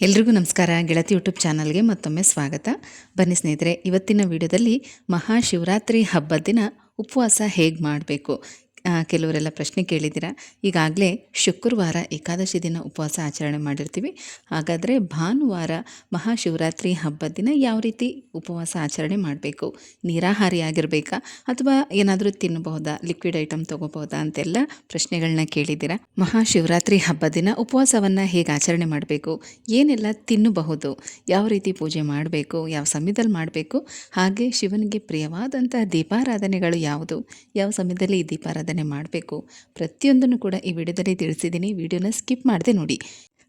ಎಲ್ರಿಗೂ ನಮಸ್ಕಾರ. ಗೆಳತಿ ಯೂಟ್ಯೂಬ್ ಚಾನಲ್ಗೆ ಮತ್ತೊಮ್ಮೆ ಸ್ವಾಗತ. ಬನ್ನಿ ಸ್ನೇಹಿತರೆ, ಇವತ್ತಿನ ವಿಡಿಯೋದಲ್ಲಿ ಮಹಾಶಿವರಾತ್ರಿ ಹಬ್ಬದ ದಿನ ಉಪವಾಸ ಹೇಗೆ ಮಾಡಬೇಕು, ಕೆಲವರೆಲ್ಲ ಪ್ರಶ್ನೆ ಕೇಳಿದ್ದೀರಾ. ಈಗಾಗಲೇ ಶುಕ್ರವಾರ ಏಕಾದಶಿ ದಿನ ಉಪವಾಸ ಆಚರಣೆ ಮಾಡಿರ್ತೀವಿ. ಹಾಗಾದರೆ ಭಾನುವಾರ ಮಹಾಶಿವರಾತ್ರಿ ಹಬ್ಬದ ದಿನ ಯಾವ ರೀತಿ ಉಪವಾಸ ಆಚರಣೆ ಮಾಡಬೇಕು, ನೀರಾಹಾರಿ ಆಗಿರಬೇಕಾ ಅಥವಾ ಏನಾದರೂ ತಿನ್ನಬಹುದಾ, ಲಿಕ್ವಿಡ್ ಐಟಮ್ ತೊಗೋಬಹುದಾ ಅಂತೆಲ್ಲ ಪ್ರಶ್ನೆಗಳನ್ನ ಕೇಳಿದ್ದೀರಾ. ಮಹಾಶಿವರಾತ್ರಿ ಹಬ್ಬದ ದಿನ ಉಪವಾಸವನ್ನು ಹೇಗೆ ಆಚರಣೆ ಮಾಡಬೇಕು, ಏನೆಲ್ಲ ತಿನ್ನಬಹುದು, ಯಾವ ರೀತಿ ಪೂಜೆ ಮಾಡಬೇಕು, ಯಾವ ಸಮಯದಲ್ಲಿ ಮಾಡಬೇಕು, ಹಾಗೆ ಶಿವನಿಗೆ ಪ್ರಿಯವಾದಂಥ ದೀಪಾರಾಧನೆಗಳು ಯಾವುದು, ಯಾವ ಸಮಯದಲ್ಲಿ ಈ ದೀಪಾರಾಧನೆ ಮಾಡಬೇಕು, ಪ್ರತಿಯೊಂದನ್ನು ಕೂಡ ಈ ವಿಡಿಯೋದಲ್ಲಿ ತಿಳಿಸಿದ್ದೀನಿ. ವಿಡಿಯೋನ ಸ್ಕಿಪ್ ಮಾಡದೆ ನೋಡಿ.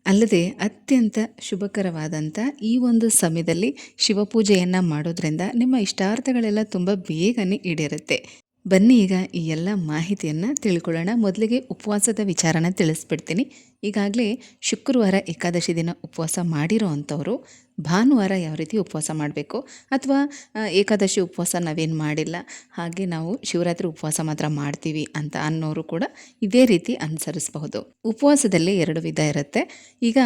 ಅಲ್ಲದೆ ಅತ್ಯಂತ ಶುಭಕರವಾದಂಥ ಈ ಒಂದು ಸಮಯದಲ್ಲಿ ಶಿವಪೂಜೆಯನ್ನು ಮಾಡೋದ್ರಿಂದ ನಿಮ್ಮ ಇಷ್ಟಾರ್ಥಗಳೆಲ್ಲ ತುಂಬ ಬೇಗನೆ ಈಡೇರುತ್ತೆ. ಬನ್ನಿ ಈಗ ಈ ಎಲ್ಲ ಮಾಹಿತಿಯನ್ನು ತಿಳ್ಕೊಳ್ಳೋಣ. ಮೊದಲಿಗೆ ಉಪವಾಸದ ವಿಚಾರನ ತಿಳಿಸ್ಬಿಡ್ತೀನಿ. ಈಗಾಗಲೇ ಶುಕ್ರವಾರ ಏಕಾದಶಿ ದಿನ ಉಪವಾಸ ಮಾಡಿರೋ ಅಂಥವ್ರು ಭಾನುವಾರ ಯಾವ ರೀತಿ ಉಪವಾಸ ಮಾಡಬೇಕು, ಅಥವಾ ಏಕಾದಶಿ ಉಪವಾಸ ನಾವೇನು ಮಾಡಿಲ್ಲ, ಹಾಗೆ ನಾವು ಶಿವರಾತ್ರಿ ಉಪವಾಸ ಮಾತ್ರ ಮಾಡ್ತೀವಿ ಅಂತ ಅನ್ನೋರು ಕೂಡ ಇದೇ ರೀತಿ ಅನುಸರಿಸಬಹುದು. ಉಪವಾಸದಲ್ಲಿ 2 ವಿಧ ಇರುತ್ತೆ. ಈಗ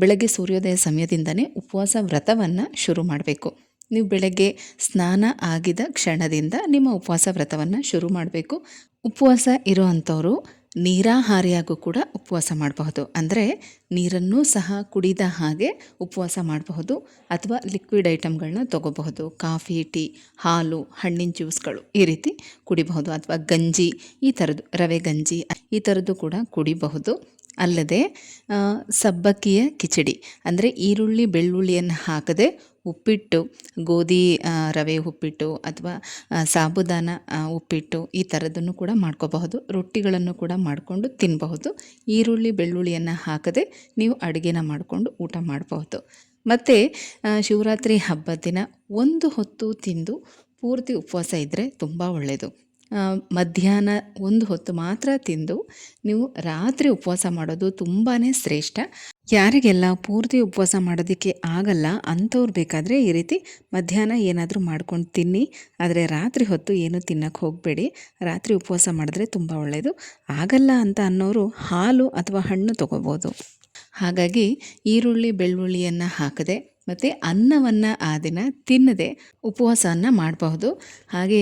ಬೆಳಗ್ಗೆ ಸೂರ್ಯೋದಯ ಸಮಯದಿಂದನೇ ಉಪವಾಸ ವ್ರತವನ್ನು ಶುರು ಮಾಡಬೇಕು. ನೀವು ಬೆಳಗ್ಗೆ ಸ್ನಾನ ಆಗಿದ ಕ್ಷಣದಿಂದ ನಿಮ್ಮ ಉಪವಾಸ ವ್ರತವನ್ನು ಶುರು ಮಾಡಬೇಕು. ಉಪವಾಸ ಇರೋ ಅಂಥವರು ನೀರಾಹಾರಿಯಾಗೂ ಕೂಡ ಉಪವಾಸ ಮಾಡಬಹುದು. ಅಂದರೆ ನೀರನ್ನೂ ಸಹ ಕುಡಿದ ಹಾಗೆ ಉಪವಾಸ ಮಾಡಬಹುದು, ಅಥವಾ ಲಿಕ್ವಿಡ್ ಐಟಮ್ಗಳನ್ನ ತೊಗೋಬಹುದು. ಕಾಫಿ, ಟೀ, ಹಾಲು, ಹಣ್ಣಿನ ಜ್ಯೂಸ್ಗಳು ಈ ರೀತಿ ಕುಡಿಬಹುದು, ಅಥವಾ ಗಂಜಿ ಈ ಥರದ್ದು, ರವೆ ಗಂಜಿ ಈ ಥರದ್ದು ಕೂಡ ಕುಡಿಬಹುದು. ಅಲ್ಲದೆ ಸಬ್ಬಕ್ಕಿಯ ಕಿಚಡಿ ಅಂದರೆ ಈರುಳ್ಳಿ ಬೆಳ್ಳುಳ್ಳಿಯನ್ನು ಹಾಕದೆ ಉಪ್ಪಿಟ್ಟು, ಗೋಧಿ ರವೆ ಉಪ್ಪಿಟ್ಟು ಅಥವಾ ಸಾಬುದಾನ ಉಪ್ಪಿಟ್ಟು ಈ ಥರದನ್ನು ಕೂಡ ಮಾಡ್ಕೋಬಹುದು. ರೊಟ್ಟಿಗಳನ್ನು ಕೂಡ ಮಾಡಿಕೊಂಡು ತಿನ್ನಬಹುದು. ಈರುಳ್ಳಿ ಬೆಳ್ಳುಳ್ಳಿಯನ್ನು ಹಾಕದೆ ನೀವು ಅಡುಗೆನ ಮಾಡಿಕೊಂಡು ಊಟ ಮಾಡಬಹುದು. ಮತ್ತು ಶಿವರಾತ್ರಿ ಹಬ್ಬದ ದಿನ ಒಂದು ಹೊತ್ತು ತಿಂದು ಪೂರ್ತಿ ಉಪವಾಸ ಇದ್ದರೆ ತುಂಬ ಒಳ್ಳೆಯದು. ಮಧ್ಯಾಹ್ನ ಒಂದು ಹೊತ್ತು ಮಾತ್ರ ತಿಂದು ನೀವು ರಾತ್ರಿ ಉಪವಾಸ ಮಾಡೋದು ತುಂಬಾ ಶ್ರೇಷ್ಠ. ಯಾರಿಗೆಲ್ಲ ಪೂರ್ತಿ ಉಪವಾಸ ಮಾಡೋದಕ್ಕೆ ಆಗಲ್ಲ ಅಂಥವ್ರು ಬೇಕಾದರೆ ಈ ರೀತಿ ಮಧ್ಯಾಹ್ನ ಏನಾದರೂ ಮಾಡ್ಕೊಂಡು ತಿನ್ನಿ. ಆದರೆ ರಾತ್ರಿ ಹೊತ್ತು ಏನು ತಿನ್ನಕ್ಕೆ ಹೋಗಬೇಡಿ. ರಾತ್ರಿ ಉಪವಾಸ ಮಾಡಿದ್ರೆ ತುಂಬ ಒಳ್ಳೆಯದು. ಆಗಲ್ಲ ಅಂತ ಅನ್ನೋರು ಹಾಲು ಅಥವಾ ಹಣ್ಣು ತೊಗೋಬೋದು. ಹಾಗಾಗಿ ಈರುಳ್ಳಿ ಬೆಳ್ಳುಳ್ಳಿಯನ್ನು ಹಾಕದೆ ಮತ್ತು ಅನ್ನವನ್ನು ಆ ದಿನ ತಿನ್ನದೆ ಉಪವಾಸವನ್ನು ಮಾಡಬಹುದು. ಹಾಗೆ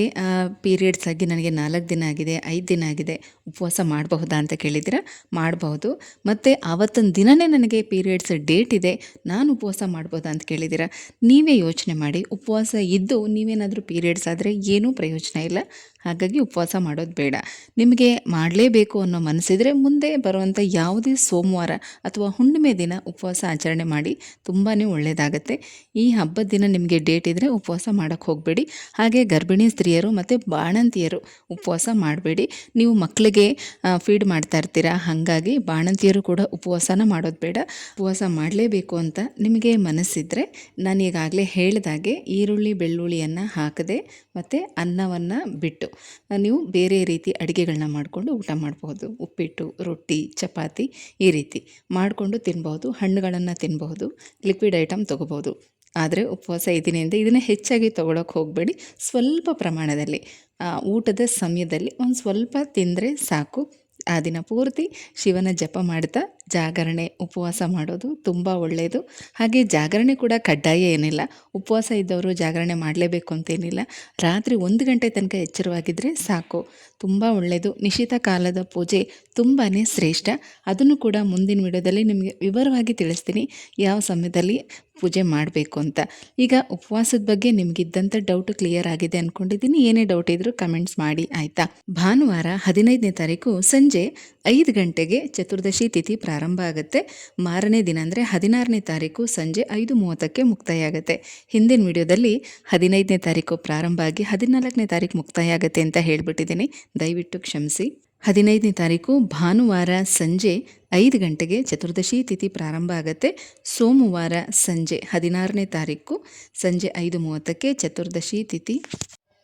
ಪೀರಿಯಡ್ಸ್ ಆಗಿ ನನಗೆ 4 ದಿನ ಆಗಿದೆ, 5 ದಿನ ಆಗಿದೆ, ಉಪವಾಸ ಮಾಡಬಹುದಾ ಅಂತ ಕೇಳಿದ್ದೀರಾ. ಮಾಡಬಹುದು. ಮತ್ತು ಆವತ್ತಿನ ದಿನವೇ ನನಗೆ ಪೀರಿಯಡ್ಸ್ ಡೇಟ್ ಇದೆ, ನಾನು ಉಪವಾಸ ಮಾಡ್ಬೋದಾ ಅಂತ ಕೇಳಿದ್ದೀರಾ. ನೀವೇ ಯೋಚನೆ ಮಾಡಿ. ಉಪವಾಸ ಇದ್ದು ನೀವೇನಾದರೂ ಪೀರಿಯಡ್ಸ್ ಆದರೆ ಏನೂ ಪ್ರಯೋಜನ ಇಲ್ಲ. ಹಾಗಾಗಿ ಉಪವಾಸ ಮಾಡೋದು ಬೇಡ. ನಿಮಗೆ ಮಾಡಲೇಬೇಕು ಅನ್ನೋ ಮನಸ್ಸಿದ್ರೆ ಮುಂದೆ ಬರುವಂಥ ಯಾವುದೇ ಸೋಮವಾರ ಅಥವಾ ಹುಣ್ಣಿಮೆ ದಿನ ಉಪವಾಸ ಆಚರಣೆ ಮಾಡಿ, ತುಂಬಾ ಒಳ್ಳೆಯದಾಗತ್ತೆ. ಈ ಹಬ್ಬದ ದಿನ ನಿಮಗೆ ಡೇಟ್ ಇದ್ದರೆ ಉಪವಾಸ ಮಾಡೋಕ್ಕೆ ಹೋಗಬೇಡಿ. ಹಾಗೆ ಗರ್ಭಿಣಿ ಸ್ತ್ರೀಯರು ಮತ್ತು ಬಾಣಂತಿಯರು ಉಪವಾಸ ಮಾಡಬೇಡಿ. ನೀವು ಮಕ್ಕಳಿಗೆ ಫೀಡ್ ಮಾಡ್ತಾ ಇರ್ತೀರಾ, ಹಾಗಾಗಿ ಬಾಣಂತಿಯರು ಕೂಡ ಉಪವಾಸನ ಮಾಡೋದು ಬೇಡ. ಉಪವಾಸ ಮಾಡಲೇಬೇಕು ಅಂತ ನಿಮಗೆ ಮನಸ್ಸಿದ್ರೆ ನಾನು ಈಗಾಗಲೇ ಹೇಳಿದಾಗೆ ಈರುಳ್ಳಿ ಬೆಳ್ಳುಳ್ಳಿಯನ್ನು ಹಾಕದೆ ಮತ್ತು ಅನ್ನವನ್ನು ಬಿಟ್ಟು ನೀವು ಬೇರೆ ರೀತಿ ಅಡುಗೆಗಳನ್ನ ಮಾಡಿಕೊಂಡು ಊಟ ಮಾಡಬಹುದು. ಉಪ್ಪಿಟ್ಟು, ರೊಟ್ಟಿ, ಚಪಾತಿ ಈ ರೀತಿ ಮಾಡಿಕೊಂಡು ತಿನ್ಬಹುದು. ಹಣ್ಣುಗಳನ್ನು ತಿನ್ನಬಹುದು, ಲಿಕ್ವಿಡ್ ಐಟಮ್ ತೊಗೋಬೋದು. ಆದರೆ ಉಪವಾಸ ಇದ್ದೀನಿಂದ ಇದನ್ನು ಹೆಚ್ಚಾಗಿ ತೊಗೊಳಕ್ಕೆ ಹೋಗಬೇಡಿ. ಸ್ವಲ್ಪ ಪ್ರಮಾಣದಲ್ಲಿ ಊಟದ ಸಮಯದಲ್ಲಿ ಒಂದು ಸ್ವಲ್ಪ ತಿಂದರೆ ಸಾಕು. ಆ ದಿನ ಪೂರ್ತಿ ಶಿವನ ಜಪ ಮಾಡ್ತಾ ಜಾಗರಣೆ ಉಪವಾಸ ಮಾಡೋದು ತುಂಬ ಒಳ್ಳೆಯದು. ಹಾಗೆ ಜಾಗರಣೆ ಕೂಡ ಕಡ್ಡಾಯ ಏನಿಲ್ಲ. ಉಪವಾಸ ಇದ್ದವರು ಜಾಗರಣೆ ಮಾಡಲೇಬೇಕು ಅಂತೇನಿಲ್ಲ. ರಾತ್ರಿ 1 ಗಂಟೆ ತನಕ ಎಚ್ಚರವಾಗಿದ್ದರೆ ಸಾಕು, ತುಂಬ ಒಳ್ಳೆಯದು. ನಿಶಿತ ಕಾಲದ ಪೂಜೆ ತುಂಬಾ ಶ್ರೇಷ್ಠ. ಅದನ್ನು ಕೂಡ ಮುಂದಿನ ವಿಡಿಯೋದಲ್ಲಿ ನಿಮಗೆ ವಿವರವಾಗಿ ತಿಳಿಸ್ತೀನಿ, ಯಾವ ಸಮಯದಲ್ಲಿ ಪೂಜೆ ಮಾಡಬೇಕು ಅಂತ. ಈಗ ಉಪವಾಸದ ಬಗ್ಗೆ ನಿಮಗಿದ್ದಂಥ ಡೌಟ್ ಕ್ಲಿಯರ್ ಆಗಿದೆ ಅಂದ್ಕೊಂಡಿದ್ದೀನಿ. ಏನೇ ಡೌಟ್ ಇದ್ದರೂ ಕಮೆಂಟ್ಸ್ ಮಾಡಿ, ಆಯಿತಾ. ಭಾನುವಾರ 15ನೇ ತಾರೀಕು ಸಂಜೆ 5 ಗಂಟೆಗೆ ಚತುರ್ದಶಿ ತಿಥಿ ಪ್ರಾರಂಭ ಆಗುತ್ತೆ. ಮಾರನೇ ದಿನ ಅಂದರೆ 16ನೇ ತಾರೀಕು ಸಂಜೆ 5:30ಕ್ಕೆ ಮುಕ್ತಾಯ ಆಗುತ್ತೆ. ಹಿಂದಿನ ವಿಡಿಯೋದಲ್ಲಿ 15ನೇ ತಾರೀಕು ಪ್ರಾರಂಭ ಆಗಿ 14ನೇ ತಾರೀಕು ಮುಕ್ತಾಯ ಆಗುತ್ತೆ ಅಂತ ಹೇಳಿಬಿಟ್ಟಿದ್ದೀನಿ, ದಯವಿಟ್ಟು ಕ್ಷಮಿಸಿ. 15ನೇ ತಾರೀಕು ಭಾನುವಾರ ಸಂಜೆ 5 ಗಂಟೆಗೆ ಚತುರ್ದಶಿ ತಿಥಿ ಪ್ರಾರಂಭ ಆಗುತ್ತೆ. ಸೋಮವಾರ ಸಂಜೆ 16ನೇ ತಾರೀಕು ಸಂಜೆ 5:30ಕ್ಕೆ ಚತುರ್ದಶಿ ತಿಥಿ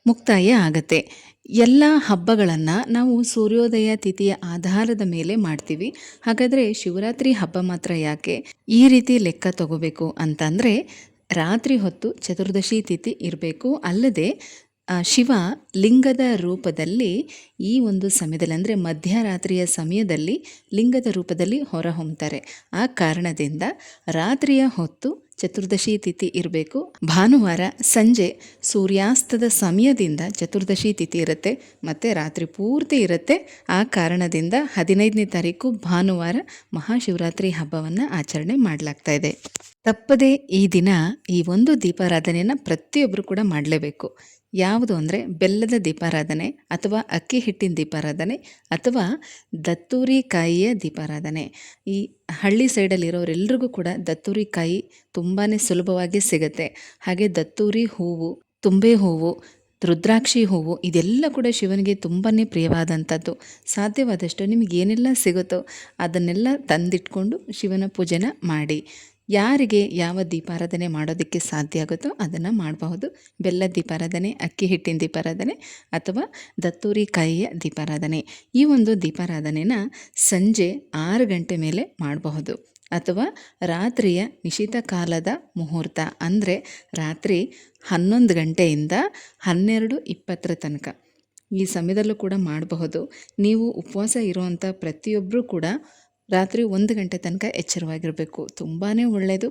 ಮುಕ್ತಾಯ ಆಗುತ್ತೆ. ಎಲ್ಲ ಹಬ್ಬಗಳನ್ನು ನಾವು ಸೂರ್ಯೋದಯ ತಿಥಿಯ ಆಧಾರದ ಮೇಲೆ ಮಾಡ್ತೀವಿ. ಹಾಗಾದರೆ ಶಿವರಾತ್ರಿ ಹಬ್ಬ ಮಾತ್ರ ಯಾಕೆ ಈ ರೀತಿ ಲೆಕ್ಕ ತಗೋಬೇಕು ಅಂತಂದರೆ, ರಾತ್ರಿ ಹೊತ್ತು ಚತುರ್ದಶಿ ತಿಥಿ ಇರಬೇಕು. ಅಲ್ಲದೆ ಶಿವ ಲಿಂಗದ ರೂಪದಲ್ಲಿ ಈ ಒಂದು ಸಮಯದಲ್ಲಿ ಅಂದರೆ ಮಧ್ಯರಾತ್ರಿಯ ಸಮಯದಲ್ಲಿ ಲಿಂಗದ ರೂಪದಲ್ಲಿ ಹೊರಹೊಮ್ಮುತ್ತಾರೆ. ಆ ಕಾರಣದಿಂದ ರಾತ್ರಿಯ ಹೊತ್ತು ಚತುರ್ದಶಿ ತಿಥಿ ಇರಬೇಕು. ಭಾನುವಾರ ಸಂಜೆ ಸೂರ್ಯಾಸ್ತದ ಸಮಯದಿಂದ ಚತುರ್ದಶಿ ತಿಥಿ ಇರುತ್ತೆ ಮತ್ತು ರಾತ್ರಿ ಪೂರ್ತಿ ಇರುತ್ತೆ. ಆ ಕಾರಣದಿಂದ 15ನೇ ತಾರೀಕು ಭಾನುವಾರ ಮಹಾಶಿವರಾತ್ರಿ ಹಬ್ಬವನ್ನು ಆಚರಣೆ ಮಾಡಲಾಗ್ತಾ ಇದೆ. ತಪ್ಪದೇ ಈ ದಿನ ಈ ಒಂದು ದೀಪಾರಾಧನೆಯನ್ನು ಪ್ರತಿಯೊಬ್ಬರು ಕೂಡ ಮಾಡಲೇಬೇಕು. ಯಾವುದು ಅಂದರೆ ಬೆಲ್ಲದ ದೀಪಾರಾಧನೆ ಅಥವಾ ಅಕ್ಕಿ ಹಿಟ್ಟಿನ ದೀಪಾರಾಧನೆ ಅಥವಾ ದತ್ತೂರಿ ಕಾಯಿಯ ದೀಪಾರಾಧನೆ. ಈ ಹಳ್ಳಿ ಸೈಡಲ್ಲಿರೋರೆಲ್ರಿಗೂ ಕೂಡ ದತ್ತೂರಿ ಕಾಯಿ ತುಂಬಾ ಸುಲಭವಾಗಿ ಸಿಗುತ್ತೆ. ಹಾಗೆ ದತ್ತೂರಿ ಹೂವು, ತುಂಬೆ ಹೂವು, ರುದ್ರಾಕ್ಷಿ ಹೂವು ಇದೆಲ್ಲ ಕೂಡ ಶಿವನಿಗೆ ತುಂಬಾ ಪ್ರಿಯವಾದಂಥದ್ದು. ಸಾಧ್ಯವಾದಷ್ಟು ನಿಮಗೆ ಏನೆಲ್ಲ ಸಿಗುತ್ತೋ ಅದನ್ನೆಲ್ಲ ತಂದಿಟ್ಕೊಂಡು ಶಿವನ ಪೂಜೆನ ಮಾಡಿ. ಯಾರಿಗೆ ಯಾವ ದೀಪಾರಾಧನೆ ಮಾಡೋದಕ್ಕೆ ಸಾಧ್ಯ ಆಗುತ್ತೋ ಅದನ್ನು ಮಾಡಬಹುದು. ಬೆಲ್ಲದ ದೀಪಾರಾಧನೆ, ಅಕ್ಕಿ ಹಿಟ್ಟಿನ ದೀಪಾರಾಧನೆ ಅಥವಾ ದತ್ತೂರಿ ಕಾಯಿಯ ದೀಪಾರಾಧನೆ. ಈ ಒಂದು ದೀಪಾರಾಧನೆನ ಸಂಜೆ 6 ಗಂಟೆ ಮೇಲೆ ಮಾಡಬಹುದು ಅಥವಾ ರಾತ್ರಿಯ ನಿಶಿತ ಕಾಲದ ಮುಹೂರ್ತ ಅಂದರೆ ರಾತ್ರಿ 11 ಗಂಟೆಯಿಂದ 12:20 ತನಕ ಈ ಸಮಯದಲ್ಲೂ ಕೂಡ ಮಾಡಬಹುದು. ನೀವು ಉಪವಾಸ ಇರುವಂಥ ಪ್ರತಿಯೊಬ್ಬರೂ ಕೂಡ ರಾತ್ರಿ 1 ಗಂಟೆ ತನಕ ಎಚ್ಚರವಾಗಿರಬೇಕು. ತುಂಬಾ ಒಳ್ಳೆಯದು.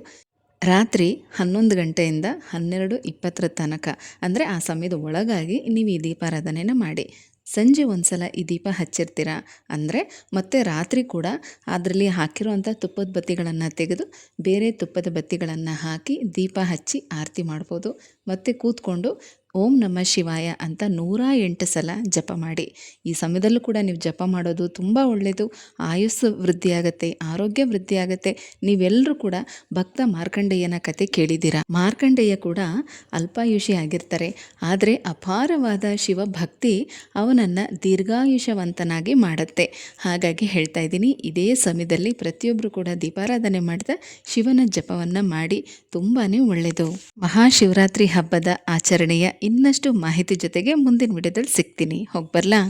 ರಾತ್ರಿ 11 ಗಂಟೆಯಿಂದ 12:20 ತನಕ ಅಂದರೆ ಆ ಸಮಯದ ಒಳಗಾಗಿ ನೀವು ಈ ದೀಪಾರಾಧನೆನ ಮಾಡಿ. ಸಂಜೆ ಒಂದು ಸಲ ಈ ದೀಪ ಹಚ್ಚಿರ್ತೀರ ಅಂದರೆ ಮತ್ತೆ ರಾತ್ರಿ ಕೂಡ ಅದರಲ್ಲಿ ಹಾಕಿರುವಂಥ ತುಪ್ಪದ ಬತ್ತಿಗಳನ್ನು ತೆಗೆದು ಬೇರೆ ತುಪ್ಪದ ಬತ್ತಿಗಳನ್ನು ಹಾಕಿ ದೀಪ ಹಚ್ಚಿ ಆರತಿ ಮಾಡ್ಬೋದು. ಮತ್ತು ಕೂತ್ಕೊಂಡು ಓಂ ನಮಃ ಶಿವಾಯ ಅಂತ 108 ಸಲ ಜಪ ಮಾಡಿ. ಈ ಸಮಯದಲ್ಲೂ ಕೂಡ ನೀವು ಜಪ ಮಾಡೋದು ತುಂಬ ಒಳ್ಳೆಯದು. ಆಯುಸ್ಸು ವೃದ್ಧಿಯಾಗತ್ತೆ, ಆರೋಗ್ಯ ವೃದ್ಧಿಯಾಗತ್ತೆ. ನೀವೆಲ್ಲರೂ ಕೂಡ ಭಕ್ತ ಮಾರ್ಕಂಡೇಯನ ಕತೆ ಕೇಳಿದ್ದೀರಾ. ಮಾರ್ಕಂಡೇಯ ಕೂಡ ಅಲ್ಪಾಯುಷಿ ಆಗಿರ್ತಾರೆ. ಆದರೆ ಅಪಾರವಾದ ಶಿವಭಕ್ತಿ ಅವನನ್ನು ದೀರ್ಘಾಯುಷವಂತನಾಗಿ ಮಾಡುತ್ತೆ. ಹಾಗಾಗಿ ಹೇಳ್ತಾ ಇದ್ದೀನಿ, ಇದೇ ಸಮಯದಲ್ಲಿ ಪ್ರತಿಯೊಬ್ಬರು ಕೂಡ ದೀಪಾರಾಧನೆ ಮಾಡ್ತಾ ಶಿವನ ಜಪವನ್ನು ಮಾಡಿ. ತುಂಬಾ ಒಳ್ಳೆಯದು. ಮಹಾಶಿವರಾತ್ರಿ ಹಬ್ಬದ ಆಚರಣೆಯ ಇನ್ನಷ್ಟು ಮಾಹಿತಿ ಜೊತೆಗೆ ಮುಂದಿನ ವಿಡಿಯೋದಲ್ಲಿ ಸಿಗ್ತೀನಿ. ಹೋಗ್ಬರ್ಲಾ?